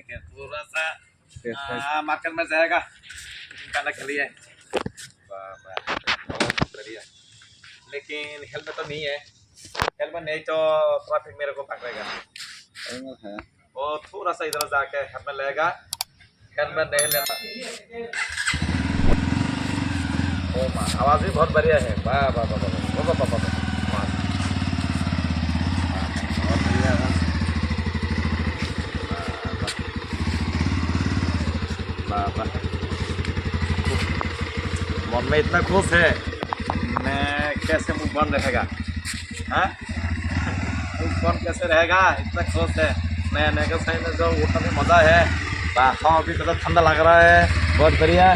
लेकिन थोड़ा सा मार्केट में जाएगा करने के लिए। बहुत बढ़िया, लेकिन हेलमेट तो नहीं है। हेलमेट नहीं तो ट्रैफिक मेरे को पकड़ेगा। वो थोड़ा सा इधर जाके हेलमेट लेगा, हेलमेट नहीं लेता। ओ माँ, आवाज भी बहुत बढ़िया है। वाह वाह वाह वाह वाह वाह वाह वाह। बहुत बढ़िया है। वाह वाह, मन में इतना खुश है, मैं कैसे मुंह बंद रहेगा? हाँ, मुंह बंद कैसे रहेगा? इतना खुश है मैं। नेगल साइड में जो उठने में मजा है। हाँ, अभी तो ठंडा लग रहा है, बहुत बढ़िया।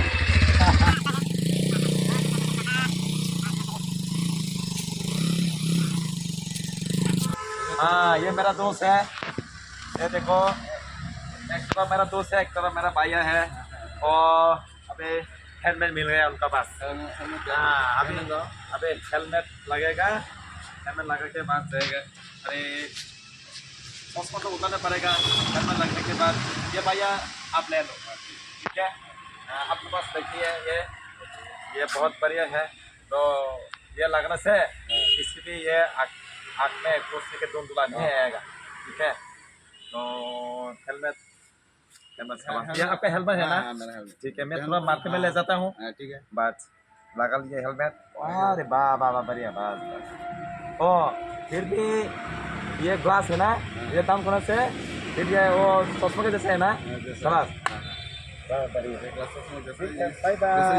हाँ, ये मेरा दोस्त है। ये देखो, एक तरफ मेरा दोस्त है, एक तरफ मेरा भाई है। और अबे हेलमेट मिल गया उनका पास। हाँ, अबे हेलमेट लगेगा, हेलमेट लगा के बाद जाएगा। अरे चश्मा तो उतारना पड़ेगा हेलमेट लगने के बाद। ये भैया आप ले लो, ठीक है? आपके पास देखिए, ये बहुत बढ़िया है। तो ये लगने से किसी भी ये आँख में कुर्सी के धुंधला नहीं आएगा, ठीक है? तो हेलमेट ये आपका हेलमेट है ना? ठीक है, मैं थोड़ा मार्केट में ले जाता हूँ। ठीक है, बस लगा लीजिए हेलमेट। अरे वाह वाह वाह, बढ़िया। बस ओ, फिर भी ये ग्लास है ना, ये दाम कौन से? फिर ये वो चश्मा के जैसे है ना? ग्लास बढ़िया। Bye bye.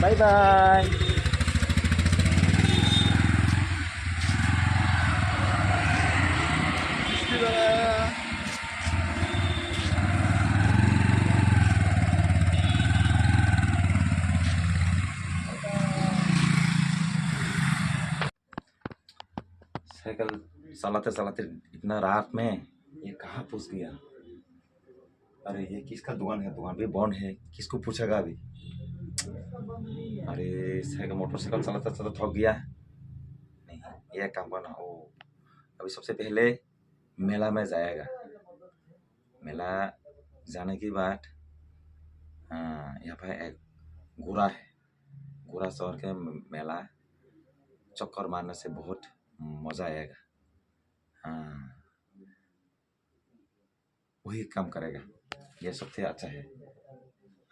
Bye bye. Cycle चलाते चलाते इतना रात में ये कहाँ फंस गया? अरे ये किसका दुकान है? दुकान भी बंद है, किसको पूछेगा अभी? अरे साइकिल मोटरसाइकिल चलाता चलाता थक गया। नहीं, ये काम करना हो। अभी सबसे पहले मेला में जाएगा। मेला जाने के बाद यहाँ पर एक घोड़ा है, घोड़ा शहर के मेला चक्कर मारने से बहुत मजा आएगा। हाँ, वही काम करेगा, ये सबसे अच्छा है।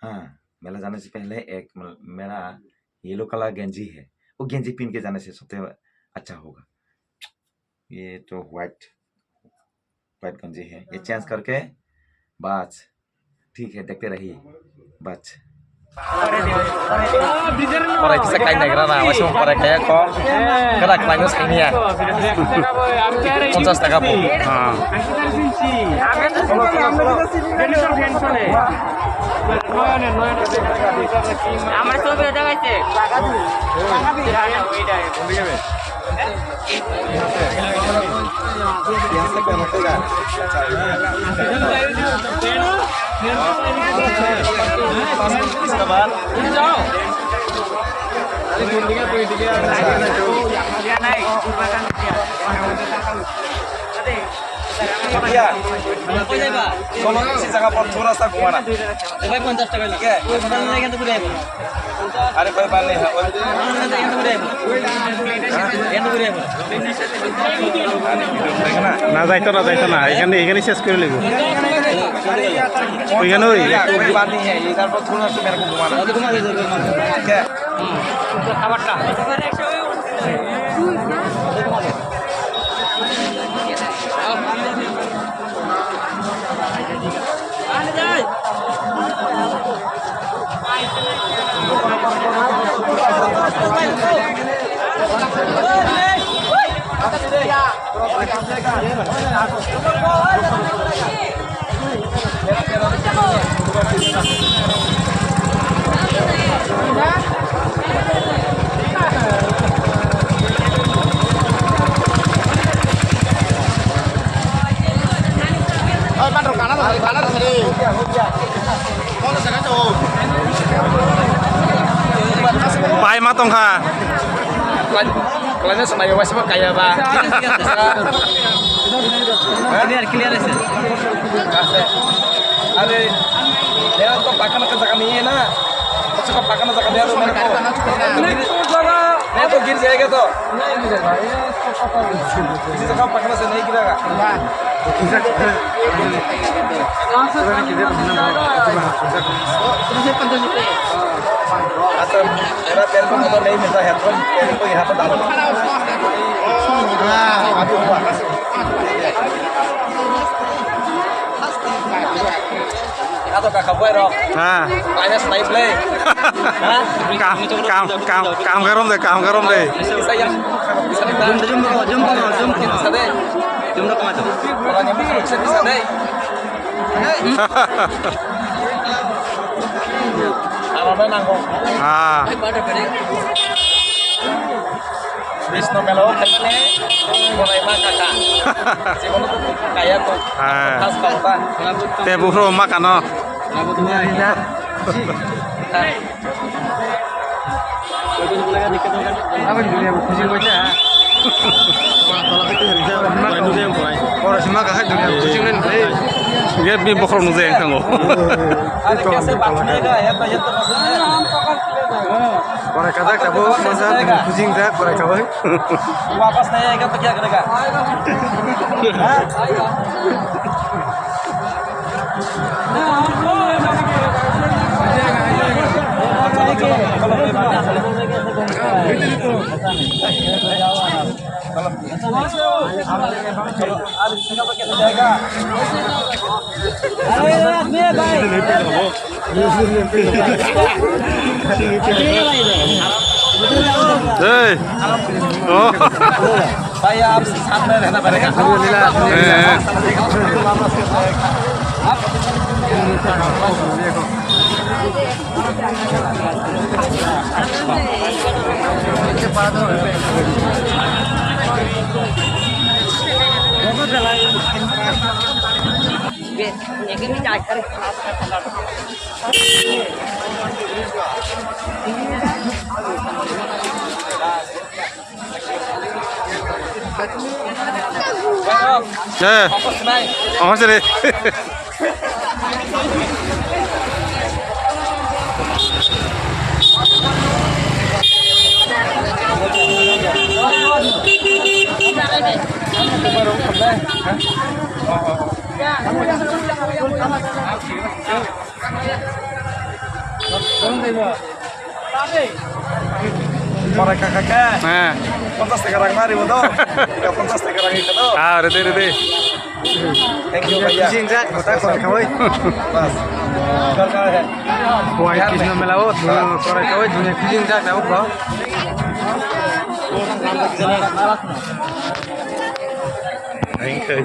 हाँ, मेला जाने से पहले एक मेरा येलो कलर गेंजी है, वो गेंजी पहन के जाने से सबसे अच्छा होगा। ये तो व्हाइट गंजी है, ये चेंज करके बस ठीक है, देखते रहिए बस। Orang bisa kain negara lah, masih mau korek kayak kok, kena kelainan segini ya. 50 টাকা po. আমার তো বেদা গেছে টাকা দিই इसके बाद जाओ। अरे गुंडिया कोई दिखे यार नहीं भैया चलो किसी जगह पर थोड़ा सा घुमाना भाई। 50 টাকা ठीक है? अरे कोई बात नहीं है, না যাইতো না এখানে শেষ করে লিখো ওইখানে कोई बात नहीं है, इधर पर थोड़ा सा मेरे को घुमाना, ठीक है? खाबारটা Pai matong ha. Kalian sama ya masih kaya ba? Clear है सर अरे मेरा तो पाकन का जगह नहीं है ना बच्चों का पाकन जगह दे दो मेरे को मैं तो गिर जाएगा तो किसी जगह पकड़ने से नहीं गिरेगा तो मेरा पैर को तो नहीं मिलता है तो पैर को यहाँ पर डालो तो का खबर रो हाँ माइनस 5 play काम करो दे bisa yang bisa ditahan jom bisa deh jom nak macam kalau nyamuk bisa deh apa nanggung हाँ Wisnu Melo kayaknya mulai mah kakak si kono tuh kayak tuh khas Kalta te buhro makan no dia bi buhro nuze kango ada कैसे बात करेगा या तो maksudnya Korai kata kamu masa kucing tak korai kamu वापस नहीं आएगा तो क्या करेगा भाई आप साथ में रहना पड़ेगा fokus naik oh sini mereka kakak pantas sekarang mari betul nggak pantas sekarang itu ah rete thank you भैया kucing tak korai kamu बस करना है Kuai kisna melawo korai kamu dunia kucing tak tahu kau Thank you.